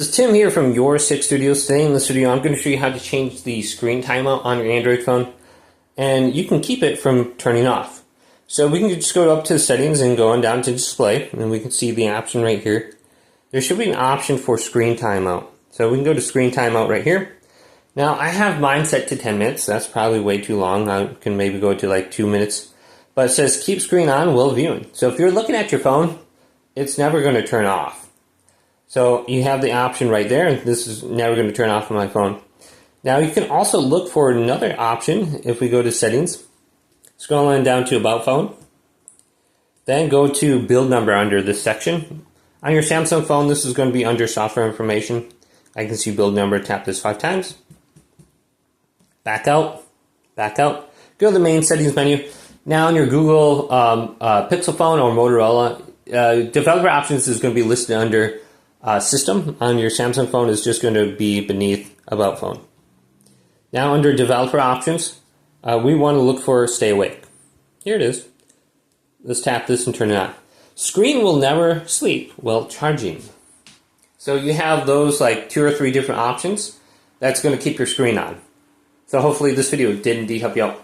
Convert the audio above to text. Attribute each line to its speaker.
Speaker 1: This is Tim here from Your Six Studios. Today in this video, I'm going to show you how to change the screen timeout on your Android phone, and you can keep it from turning off. So we can just go up to the settings and go on down to display, and we can see the option right here. There should be an option for screen timeout. So we can go to screen timeout right here. Now I have mine set to 10 minutes. That's probably way too long. I can maybe go to like 2 minutes. But it says keep screen on while viewing. So if you're looking at your phone, it's never going to turn off. So you have the option right there, and this is never going to turn off on my phone. Now you can also look for another option if we go to settings, scroll on down to about phone, then go to build number under this section. On your Samsung phone, this is going to be under software information. I can see build number, tap this 5 times. Back out, go to the main settings menu. Now on your Google Pixel phone or Motorola, developer options is going to be listed under system. On your Samsung phone is just going to be beneath about phone. Now under developer options, we want to look for stay awake. Here it is. Let's tap this and turn it on. Screen will never sleep while charging. So you have those like 2 or 3 different options that's going to keep your screen on. So hopefully this video did indeed help you out.